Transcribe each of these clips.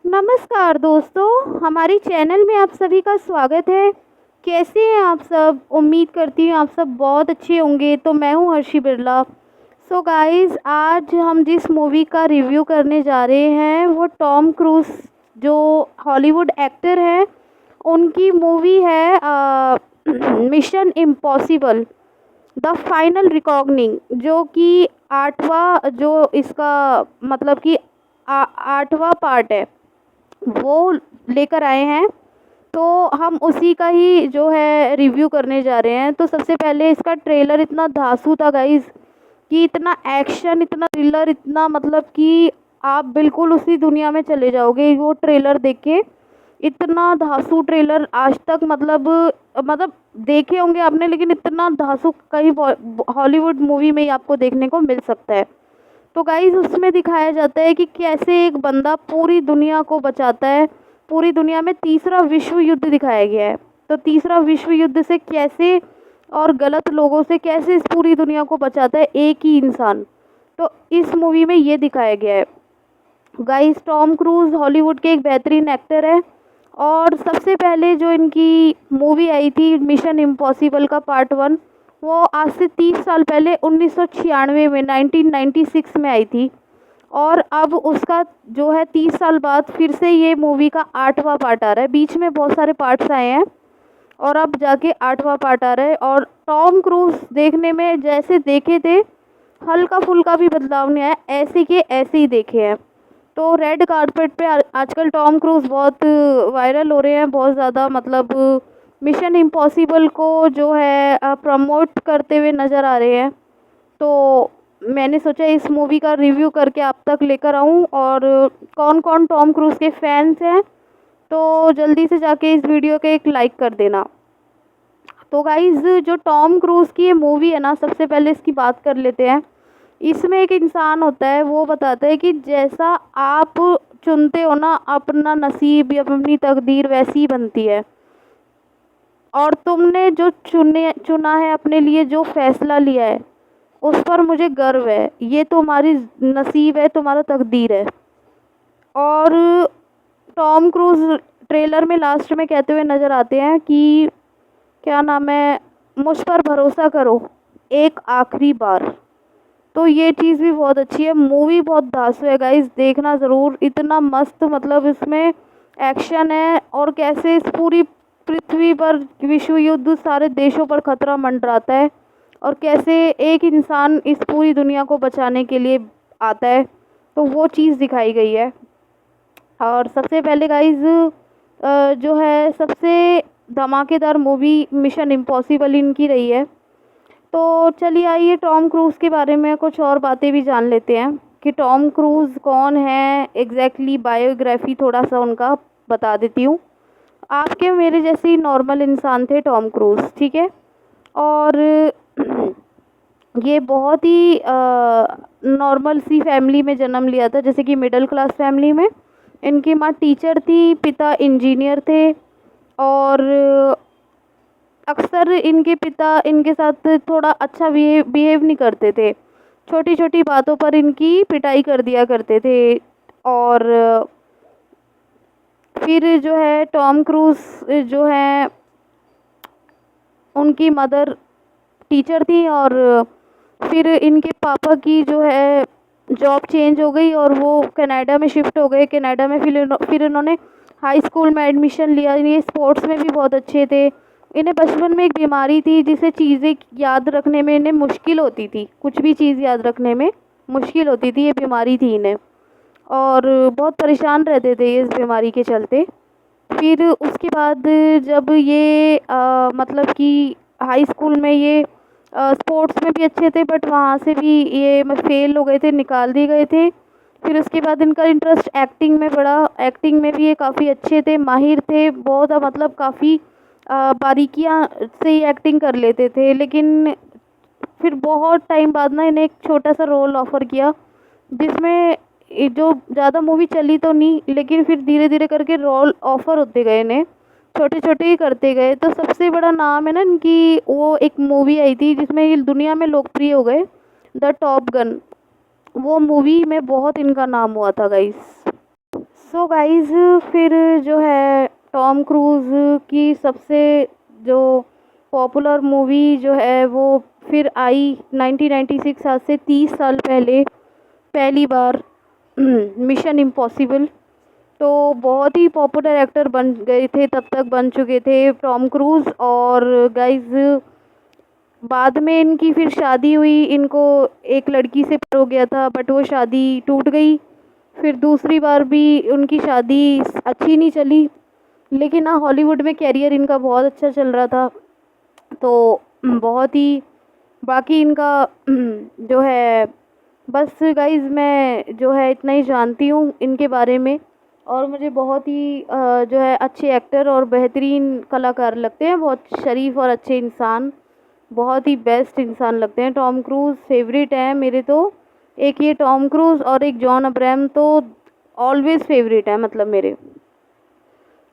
नमस्कार दोस्तों, हमारी चैनल में आप सभी का स्वागत है। कैसे हैं आप सब? उम्मीद करती हूँ आप सब बहुत अच्छे होंगे। तो मैं हूँ हर्षी बिरला। सो गाइस, आज हम जिस मूवी का रिव्यू करने जा रहे हैं वो टॉम क्रूज जो हॉलीवुड एक्टर हैं उनकी मूवी है मिशन इम्पॉसिबल द फाइनल रिकॉग्निंग, जो कि आठवां जो इसका मतलब कि आठवां पार्ट है वो लेकर आए हैं। तो हम उसी का ही जो है रिव्यू करने जा रहे हैं। तो सबसे पहले इसका ट्रेलर इतना धांसू था गाइस कि इतना एक्शन, इतना थ्रिलर, इतना मतलब कि आप बिल्कुल उसी दुनिया में चले जाओगे वो ट्रेलर देख के। इतना धांसू ट्रेलर आज तक मतलब देखे होंगे आपने, लेकिन इतना धांसू कहीं हॉलीवुड मूवी में ही आपको देखने को मिल सकता है। तो गाइज उसमें दिखाया जाता है कि कैसे एक बंदा पूरी दुनिया को बचाता है। पूरी दुनिया में तीसरा विश्व युद्ध दिखाया गया है। तो तीसरा विश्व युद्ध से कैसे और गलत लोगों से कैसे इस पूरी दुनिया को बचाता है एक ही इंसान। तो इस मूवी में ये दिखाया गया है। गाइस, टॉम क्रूज हॉलीवुड के एक बेहतरीन एक्टर है। और सबसे पहले जो इनकी मूवी आई थी मिशन इम्पॉसिबल का पार्ट 1, वो आज से 30 साल पहले 1996 में 1996 में आई थी। और अब उसका जो है 30 साल बाद फिर से ये मूवी का आठवां पार्ट आ रहा है। बीच में बहुत सारे पार्ट्स आए हैं और अब जाके आठवां पार्ट आ रहा है। और टॉम क्रूज देखने में जैसे देखे थे, हल्का फुल्का भी बदलाव नहीं आया, ऐसे के ऐसे ही देखे हैं। तो रेड कारपेट पे आजकल टॉम क्रूज बहुत वायरल हो रहे हैं, बहुत ज़्यादा मतलब मिशन इम्पॉसिबल को जो है प्रमोट करते हुए नज़र आ रहे हैं। तो मैंने सोचा इस मूवी का रिव्यू करके आप तक लेकर आऊं। और कौन कौन टॉम क्रूज के फैंस हैं तो जल्दी से जाके इस वीडियो के एक लाइक कर देना। तो गाइज, जो टॉम क्रूज की ये मूवी है ना, सबसे पहले इसकी बात कर लेते हैं। इसमें एक इंसान होता है, वो बताता है कि जैसा आप चुनते हो ना अपना नसीब या अपनी तकदीर वैसी ही बनती है। और तुमने जो चुना है, अपने लिए जो फैसला लिया है, उस पर मुझे गर्व है। ये तुम्हारी नसीब है, तुम्हारा तकदीर है। और टॉम क्रूज ट्रेलर में लास्ट में कहते हुए नज़र आते हैं कि क्या नाम है, मुझ पर भरोसा करो एक आखिरी बार। तो ये चीज़ भी बहुत अच्छी है। मूवी बहुत धांसू है गाइस, देखना ज़रूर। इतना मस्त मतलब इसमें एक्शन है और कैसे इस पूरी पृथ्वी पर विश्व युद्ध, सारे देशों पर खतरा मंडराता है और कैसे एक इंसान इस पूरी दुनिया को बचाने के लिए आता है। तो वो चीज़ दिखाई गई है। और सबसे पहले गाइस जो है सबसे धमाकेदार मूवी मिशन इम्पॉसिबल इनकी रही है। तो चलिए आइए टॉम क्रूज़ के बारे में कुछ और बातें भी जान लेते हैं कि टॉम क्रूज़ कौन है एग्जैक्टली। बायोग्राफी थोड़ा सा उनका बता देती हूँ। आपके मेरे जैसे ही नॉर्मल इंसान थे टॉम क्रूज़, ठीक है। और ये बहुत ही नॉर्मल सी फैमिली में जन्म लिया था, जैसे कि मिडिल क्लास फैमिली में। इनकी माँ टीचर थी, पिता इंजीनियर थे। और अक्सर इनके पिता इनके साथ थोड़ा अच्छा बिहेव नहीं करते थे। छोटी छोटी बातों पर इनकी पिटाई कर दिया करते थे। और फिर जो है टॉम क्रूज जो है उनकी मदर टीचर थी। और फिर इनके पापा की जो है जॉब चेंज हो गई और वो कनाडा में शिफ्ट हो गए। कनाडा में फिर इन्होंने हाई स्कूल में एडमिशन लिया। ये स्पोर्ट्स में भी बहुत अच्छे थे। इन्हें बचपन में एक बीमारी थी जिसे चीज़ें याद रखने में इन्हें मुश्किल होती थी, कुछ भी चीज़ याद रखने में मुश्किल होती थी, ये बीमारी थी इन्हें। और बहुत परेशान रहते थे ये इस बीमारी के चलते। फिर उसके बाद जब ये मतलब कि हाई स्कूल में ये स्पोर्ट्स में भी अच्छे थे, बट वहाँ से भी ये फेल हो गए थे, निकाल दिए गए थे। फिर उसके बाद इनका इंटरेस्ट एक्टिंग में बढ़ा। एक्टिंग में भी ये काफ़ी अच्छे थे, माहिर थे, बहुत मतलब काफ़ी बारीकियाँ से ही एक्टिंग कर लेते थे। लेकिन फिर बहुत टाइम बाद ना इन्हें एक छोटा सा रोल ऑफ़र किया, जिसमें जो ज़्यादा मूवी चली तो नहीं, लेकिन फिर धीरे धीरे करके रोल ऑफ़र होते गए इन्हें, छोटे छोटे ही करते गए। तो सबसे बड़ा नाम है ना इनकी, वो एक मूवी आई थी जिसमें ये दुनिया में लोकप्रिय हो गए, द टॉप गन। वो मूवी में बहुत इनका नाम हुआ था गाइस। सो गाइस, फिर जो है टॉम क्रूज़ की सबसे जो पॉपुलर मूवी जो है वो फिर आई 1996, आज से 30 साल पहले पहली बार मिशन इम्पॉसिबल। तो बहुत ही पॉपुलर एक्टर बन गए थे, तब तक बन चुके थे टॉम क्रूज़। और गाइस, बाद में इनकी फिर शादी हुई, इनको एक लड़की से प्यार हो गया था बट वो शादी टूट गई। फिर दूसरी बार भी उनकी शादी अच्छी नहीं चली, लेकिन हाँ हॉलीवुड में कैरियर इनका बहुत अच्छा चल रहा था। तो बहुत ही बाकी इनका जो है, बस गाइज़ मैं जो है इतना ही जानती हूँ इनके बारे में। और मुझे बहुत ही जो है अच्छे एक्टर और बेहतरीन कलाकार लगते हैं, बहुत शरीफ और अच्छे इंसान, बहुत ही बेस्ट इंसान लगते हैं। टॉम क्रूज़ फेवरेट है मेरे तो। एक ये टॉम क्रूज़ और एक जॉन अब्राहम तो ऑलवेज़ फेवरेट है, मतलब मेरे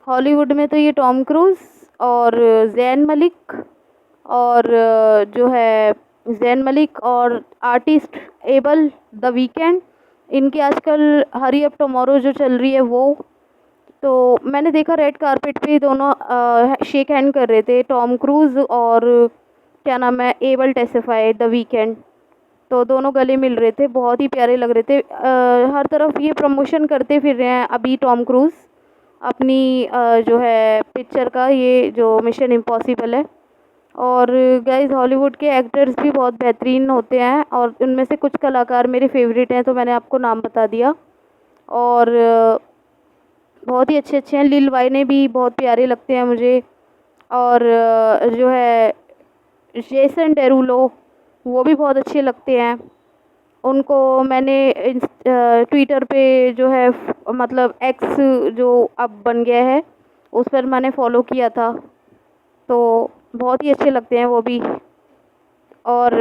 हॉलीवुड में तो ये टॉम क्रूज़ और ज़ैन मलिक, और जो है ज़ैन मलिक और आर्टिस्ट एबल द वीकेंड, इनकी आजकल हरी अप टुमारो जो चल रही है वो। तो मैंने देखा रेड कारपेट पे दोनों शेक हैंड कर रहे थे, टॉम क्रूज़ और क्या नाम है, एबल टेसिफाई द वीकेंड। तो दोनों गले मिल रहे थे, बहुत ही प्यारे लग रहे थे। हर तरफ ये प्रमोशन करते फिर रहे हैं अभी टॉम क्रूज़ अपनी जो है पिक्चर का, ये जो मिशन इम्पॉसिबल है। और गाइस, हॉलीवुड के एक्टर्स भी बहुत बेहतरीन होते हैं और उनमें से कुछ कलाकार मेरे फेवरेट हैं, तो मैंने आपको नाम बता दिया। और बहुत ही अच्छे अच्छे हैं। लिल वाइने भी बहुत प्यारे लगते हैं मुझे। और जो है जेसन डेरुलो, वो भी बहुत अच्छे लगते हैं। उनको मैंने ट्विटर पे जो है मतलब एक्स जो अब बन गया है उस पर मैंने फॉलो किया था, तो बहुत ही अच्छे लगते हैं वो भी। और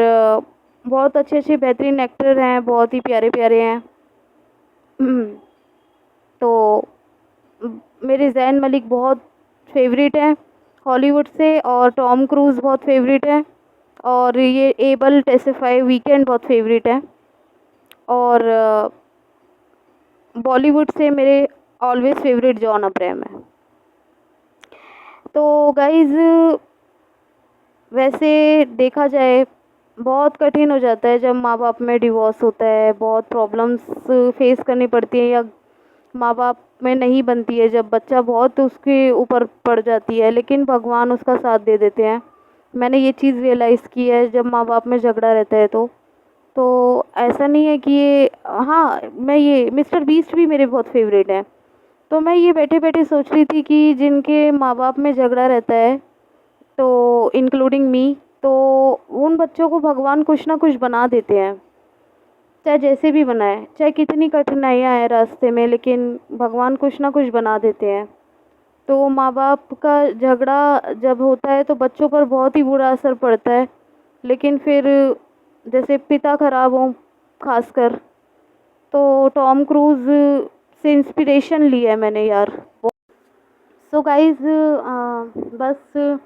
बहुत अच्छे अच्छे बेहतरीन एक्टर हैं, बहुत ही प्यारे प्यारे हैं। तो मेरे ज़ैन मलिक बहुत फेवरेट हैं हॉलीवुड से, और टॉम क्रूज़ बहुत फेवरेट है, और ये एबल टेसिफाई वीकेंड बहुत फेवरेट है। और बॉलीवुड से मेरे ऑलवेज़ फेवरेट जॉन अब्राहम है। तो गाइज़, वैसे देखा जाए बहुत कठिन हो जाता है जब माँ बाप में डिवोर्स होता है, बहुत प्रॉब्लम्स फेस करनी पड़ती है, या माँ बाप में नहीं बनती है, जब बच्चा बहुत उसके ऊपर पड़ जाती है, लेकिन भगवान उसका साथ दे देते हैं। मैंने ये चीज़ रियलाइज़ की है, जब माँ बाप में झगड़ा रहता है तो ऐसा नहीं है कि ये, हाँ मैं ये मिस्टर बीस्ट भी मेरे बहुत फेवरेट हैं। तो मैं ये बैठे बैठे सोच रही थी कि जिनके माँ बाप में झगड़ा रहता है, तो इंक्लूडिंग मी, तो उन बच्चों को भगवान कुछ ना कुछ बना देते हैं, चाहे जैसे भी बनाए, चाहे कितनी कठिनाइयाँ आए रास्ते में, लेकिन भगवान कुछ ना कुछ बना देते हैं। तो माँ बाप का झगड़ा जब होता है तो बच्चों पर बहुत ही बुरा असर पड़ता है, लेकिन फिर जैसे पिता खराब हों खासकर, तो टॉम क्रूज़ से इंस्पिरेशन ली है मैंने यार। सो गाइज़, बस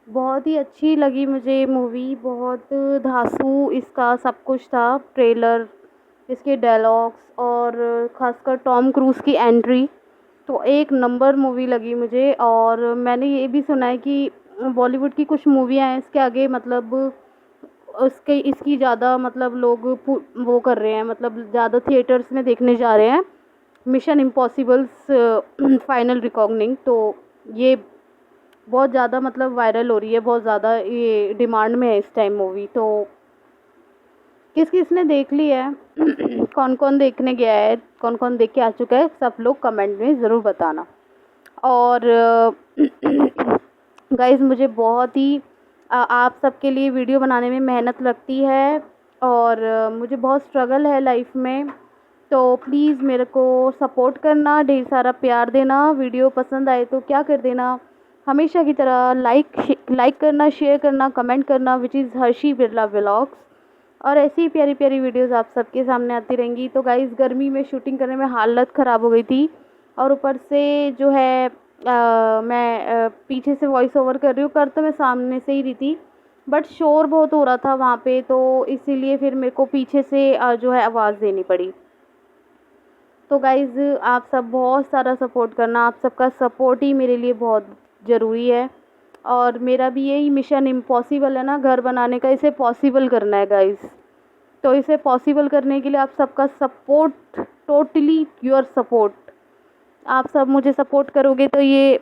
बहुत ही अच्छी लगी मुझे मूवी, बहुत धांसू इसका सब कुछ था, ट्रेलर, इसके डायलॉग्स और ख़ासकर टॉम क्रूज़ की एंट्री, तो एक नंबर मूवी लगी मुझे। और मैंने ये भी सुना है कि बॉलीवुड की कुछ मूवियाँ हैं इसके आगे, मतलब उसके इसकी ज़्यादा मतलब लोग वो कर रहे हैं, मतलब ज़्यादा थिएटर्स में देखने जा रहे हैं, मिशन इम्पॉसिबल्स फाइनल रिकॉग्निंग। तो ये बहुत ज़्यादा मतलब वायरल हो रही है, बहुत ज़्यादा ये डिमांड में है इस टाइम मूवी। तो किस किस ने देख ली है कौन कौन देखने गया है, कौन कौन देख के आ चुका है, सब लोग कमेंट में ज़रूर बताना। और गाइज़, मुझे बहुत ही आप सबके लिए वीडियो बनाने में मेहनत लगती है, और मुझे बहुत स्ट्रगल है लाइफ में, तो प्लीज़ मेरे को सपोर्ट करना, ढेर सारा प्यार देना। वीडियो पसंद आए तो क्या कर देना, हमेशा की तरह लाइक करना, शेयर करना, कमेंट करना, which is Harshi Birla vlogs. और ऐसी ही प्यारी प्यारी वीडियोस आप सबके सामने आती रहेंगी। तो गाइज़, गर्मी में शूटिंग करने में हालत ख़राब हो गई थी, और ऊपर से जो है मैं पीछे से वॉइस ओवर कर रही हूँ, कर तो मैं सामने से ही रही थी, बट शोर बहुत हो रहा था वहाँ पे, तो इसीलिए फिर मेरे को पीछे से जो है आवाज़ देनी पड़ी। तो गाइज़ आप सब बहुत सारा सपोर्ट करना, आप सबका सपोर्ट ही मेरे लिए बहुत ज़रूरी है। और मेरा भी यही मिशन इम्पॉसिबल है ना घर बनाने का, इसे पॉसिबल करना है गाइज़। तो इसे पॉसिबल करने के लिए आप सबका सपोर्ट, टोटली योर सपोर्ट, आप सब मुझे सपोर्ट करोगे तो ये